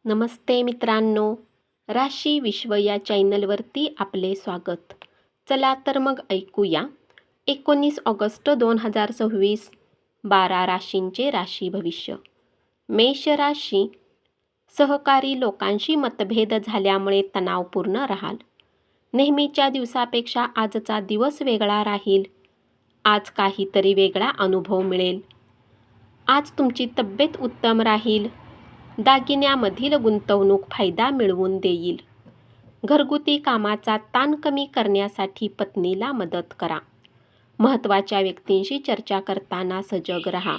नमस्ते मित्रांनो, राशी विश्व या चॅनलवरती आपले स्वागत. चला तर मग ऐकूया 19 ऑगस्ट 2026 12 राशींचे राशी भविष्य. मेष राशी, सहकारी लोकांशी मतभेद झाल्यामुळे तणावपूर्ण राहाल. नेहमीच्या दिवसापेक्षा आजचा दिवस वेगळा राहील. आज काहीतरी वेगळा अनुभव मिळेल. आज तुमची तब्येत उत्तम राहील. दागिन्यामधील गुंतवणूक फायदा मिळवून देईल. घरगुती कामाचा ताण कमी करण्यासाठी पत्नीला मदत करा. महत्त्वाच्या व्यक्तींशी चर्चा करताना सजग राहा.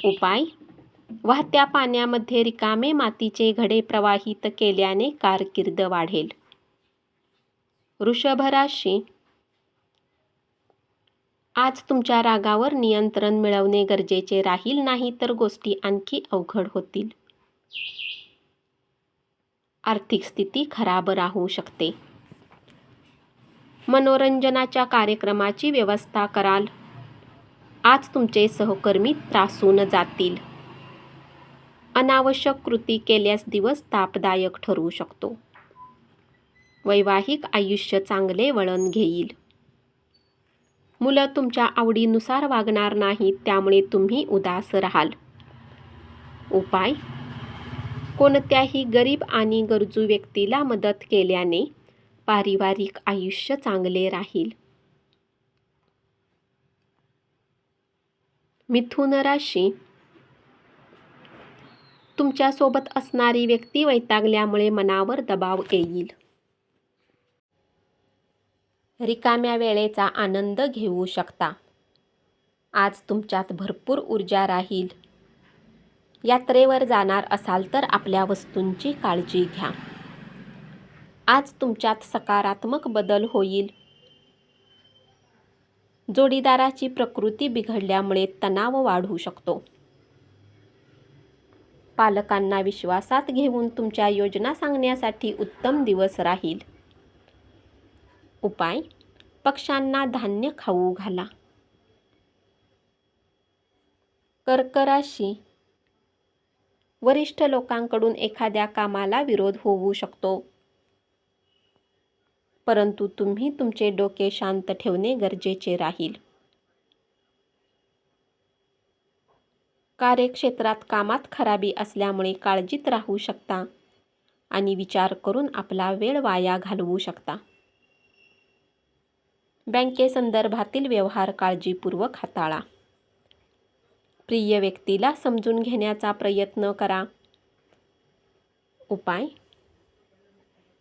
उपाय: वाहत्या पाण्यामध्ये रिकामे मातीचे घडे प्रवाहित केल्याने कारकीर्द वाढेल. वृषभ राशी, आज तुमच्या रागावर नियंत्रण मिळवणे गरजेचे राहील, नाही तर गोष्टी आणखी अवघड होतील. आर्थिक स्थिती खराब राहू शकते. मनोरंजनाच्या कार्यक्रमाची व्यवस्था कराल. आज तुमचे सहकर्मी त्रासून जातील. अनावश्यक कृती केल्यास दिवस तापदायक ठरू शकतो. वैवाहिक आयुष्य चांगले वळण घेईल. मुलं तुमच्या आवडीनुसार वागणार नाहीत, त्यामुळे तुम्ही उदास राहाल. उपाय: कोणत्याही गरीब आणि गरजू व्यक्तीला मदत केल्याने पारिवारिक आयुष्य चांगले राहील. मिथुन राशी, तुमच्यासोबत असणारी व्यक्ती वैतागल्यामुळे मनावर दबाव येईल. रिकाम्या वेळेचा आनंद घेऊ शकता. आज तुमच्यात भरपूर ऊर्जा राहील. यात्रेवर जाणार असाल तर आपल्या वस्तूंची काळजी घ्या. आज तुमच्यात सकारात्मक बदल होईल. जोडीदाराची प्रकृती बिघडल्यामुळे तणाव वाढू शकतो. पालकांना विश्वासात घेऊन तुमच्या योजना सांगण्यासाठी उत्तम दिवस राहील. उपाय: पक्ष्यांना धान्य खाऊ घाला. कर्क राशी, वरिष्ठ लोकांकडून एखाद्या कामाला विरोध होऊ शकतो, परंतु तुम्ही तुमचे डोके शांत ठेवणे गरजेचे राहील. कार्यक्षेत्रात कामात खराबी असल्यामुळे काळजीत राहू शकता आणि विचार करून आपला वेळ वाया घालवू शकता. बँकेसंदर्भातील व्यवहार काळजीपूर्वक हाताळा. प्रिय व्यक्तीला समजून घेण्याचा प्रयत्न करा. उपाय: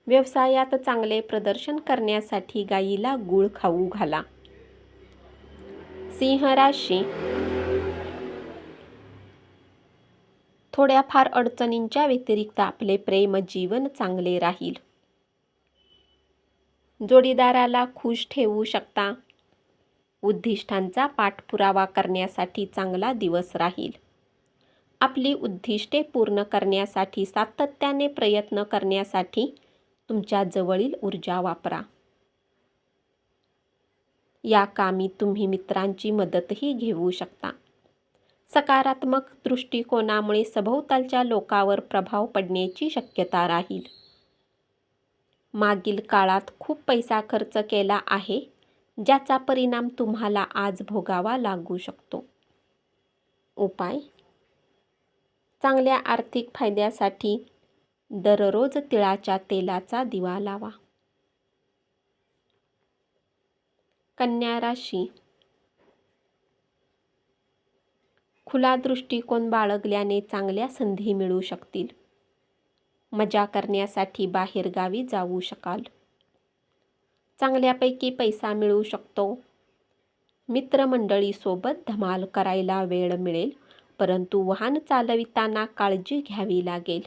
व्यवसायात चांगले प्रदर्शन करण्यासाठी गायीला गूळ खाऊ घाला. सिंह राशी, थोड्याफार अडचणींच्या व्यतिरिक्त आपले प्रेम जीवन चांगले राहील. जोडीदाराला खुश ठेवू शकता. उद्दिष्टांचा पाठपुरावा करण्यासाठी चांगला दिवस राहील. आपली उद्दिष्टे पूर्ण करण्यासाठी सातत्याने प्रयत्न करण्यासाठी तुमच्या जवळील ऊर्जा वापरा. या कामी तुम्ही मित्रांची मदतही घेऊ शकता. सकारात्मक दृष्टिकोनामुळे सभोवतालच्या लोकांवर प्रभाव पडण्याची शक्यता राहील. मागील काळात खूप पैसा खर्च केला आहे, ज्याचा परिणाम तुम्हाला आज भोगावा लागू शकतो. उपाय: चांगल्या आर्थिक फायद्यासाठी दररोज तिळाच्या तेलाचा दिवा लावा. कन्या राशी, खुला दृष्टिकोन बाळगल्याने चांगल्या संधी मिळू शकतील. मजा करण्यासाठी बाहेरगावी जाऊ शकाल. चांगल्यापैकी पैसा मिळू शकतो. मित्रमंडळीसोबत धमाल करायला वेळ मिळेल, परंतु वाहन चालविताना काळजी घ्यावी लागेल.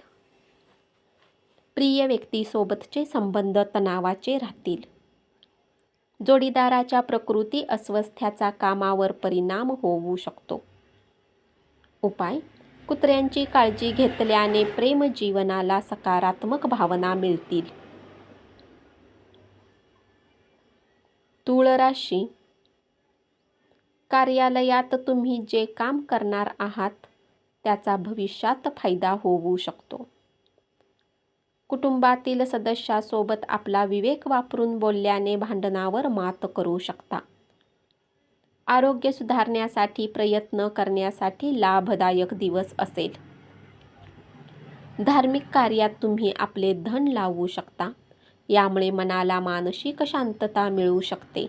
प्रिय व्यक्तीसोबतचे संबंध तणावाचे राहतील. जोडीदाराच्या प्रकृती अस्वास्थ्याचा कामावर परिणाम होऊ शकतो. उपाय: कुत्र्यांची काळजी घेतल्याने प्रेम जीवनाला सकारात्मक भावना मिळतील. तुळ राशी, कार्यालयात तुम्ही जे काम करणार आहात त्याचा भविष्यात फायदा होऊ शकतो. कुटुंबातील सदस्यासोबत आपला विवेक वापरून बोलल्याने भांडणावर मात करू शकता. आरोग्य सुधारण्यासाठी प्रयत्न करण्यासाठी लाभदायक दिवस असेल. धार्मिक कार्यात तुम्ही आपले धन लावू शकता. यामुळे मनाला मानसिक शांतता मिळू शकते.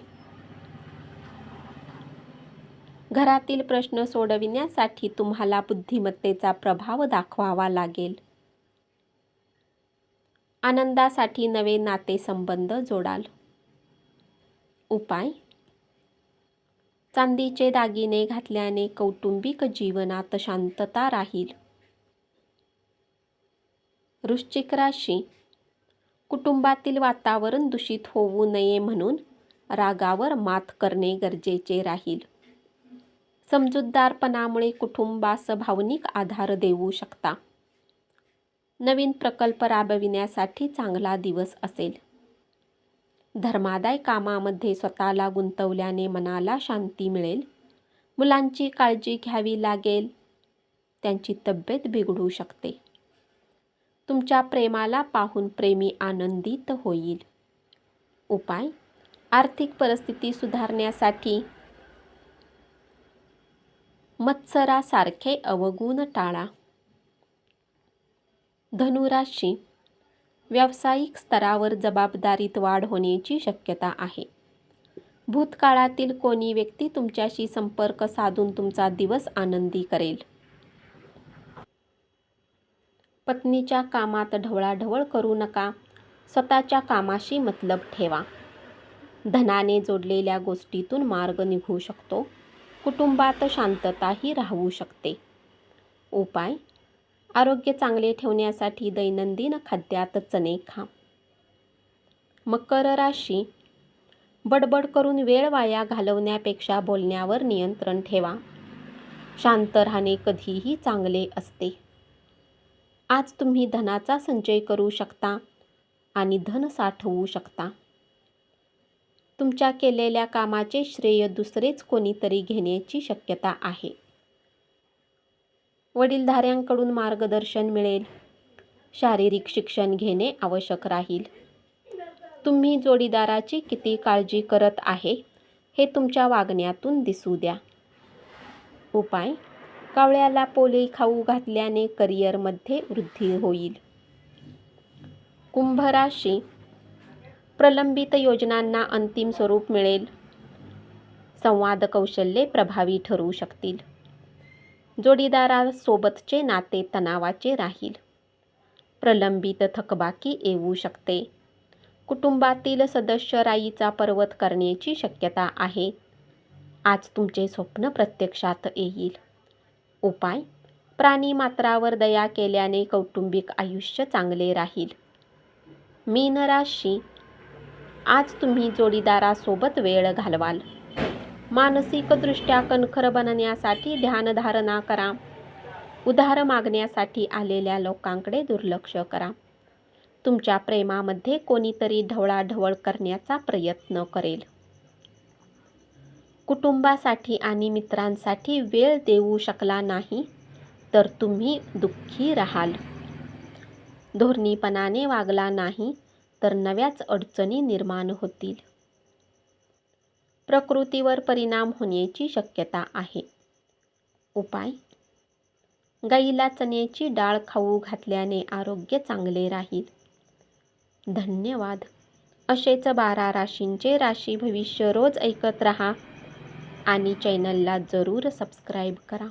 घरातील प्रश्न सोडविण्यासाठी तुम्हाला बुद्धिमत्तेचा प्रभाव दाखवावा लागेल. आनंदासाठी नवे नातेसंबंध जोडाल. उपाय: चांदीचे दागिने घातल्याने कौटुंबिक जीवनात शांतता राहील. वृश्चिक राशी: कुटुंबातील वातावरण दूषित होऊ नये म्हणून रागावर मात करणे गरजेचे राहील. समजूतदारपणामुळे कुटुंबास भावनिक आधार देऊ शकता. नवीन प्रकल्प राबविण्यासाठी चांगला दिवस असेल. धर्मादाय कामामध्ये स्वतःला गुंतवल्याने मनाला शांती मिळेल. मुलांची काळजी घ्यावी लागेल. त्यांची तब्येत बिघडू शकते. तुमच्या प्रेमाला पाहून प्रेमी आनंदित होईल. उपाय: आर्थिक परिस्थिती सुधारण्यासाठी मत्सरासारखे अवगुण टाळा. धनुराशी: व्यावसायिक स्तरावर जबाबदारीत वाढ होण्याची शक्यता आहे. भूतकाळातील कोणी व्यक्ती तुमच्याशी संपर्क साधून तुमचा दिवस आनंदी करेल. पत्नीच्या कामात ढवळाढवळ करू नका. स्वतःच्या कामाशी मतलब ठेवा. धनाने जोडलेल्या गोष्टीतून मार्ग निघू शकतो. कुटुंबात शांतताही राहू शकते. उपाय: आरोग्य चांगले ठेवण्यासाठी दैनंदिन खाद्यात चणे खा. मकर राशी: बडबड करून वेळ वाया घालवण्यापेक्षा बोलण्यावर नियंत्रण ठेवा. शांत राहणे कधीही चांगले असते. आज तुम्ही धनाचा संचय करू शकता आणि धन साठवू शकता. तुमच्या केलेल्या कामाचे श्रेय दुसरेच कोणीतरी घेण्याची शक्यता आहे. वडीलधाऱ्यांकडून मार्गदर्शन मिळेल. शारीरिक शिक्षण घेणे आवश्यक राहील. तुम्ही जोडीदाराची किती काळजी करत आहे हे तुमच्या वागण्यातून दिसू द्या. उपाय: कावळ्याला पोळी खाऊ घातल्याने करिअरमध्ये वृद्धी होईल. कुंभ राशी: प्रलंबित योजनांना अंतिम स्वरूप मिळेल. संवाद कौशल्ये प्रभावी ठरू शकतील. जोडीदारासोबतचे नाते तणावाचे राहील. प्रलंबित थकबाकी येऊ शकते. कुटुंबातील सदस्य राईचा पर्वत करण्याची शक्यता आहे. आज तुमचे स्वप्न प्रत्यक्षात येईल. उपाय: प्राणीमात्रावर दया केल्याने कौटुंबिक आयुष्य चांगले राहील. मीन राशी: आज तुम्ही जोडीदारासोबत वेळ घालवाल. मानसिकदृष्ट्या कणखर बनण्यासाठी ध्यानधारणा करा. उधार मागण्यासाठी आलेल्या लोकांकडे दुर्लक्ष करा. तुमच्या प्रेमामध्ये कोणीतरी ढवळाढवळ करण्याचा प्रयत्न करेल. कुटुंबासाठी आणि मित्रांसाठी वेळ देऊ शकला नाही तर तुम्ही दुःखी राहाल. धोरणीपणाने वागला नाही तर नव्याच अडचणी निर्माण होतील. प्रकृतीवर परिणाम होण्याची शक्यता आहे. उपाय: गाईला चण्याची डाळ खाऊ घातल्याने आरोग्य चांगले राहील. धन्यवाद. असेच 12 राशींचे राशी भविष्य रोज ऐकत रहा आणि चॅनलला जरूर सबस्क्राईब करा.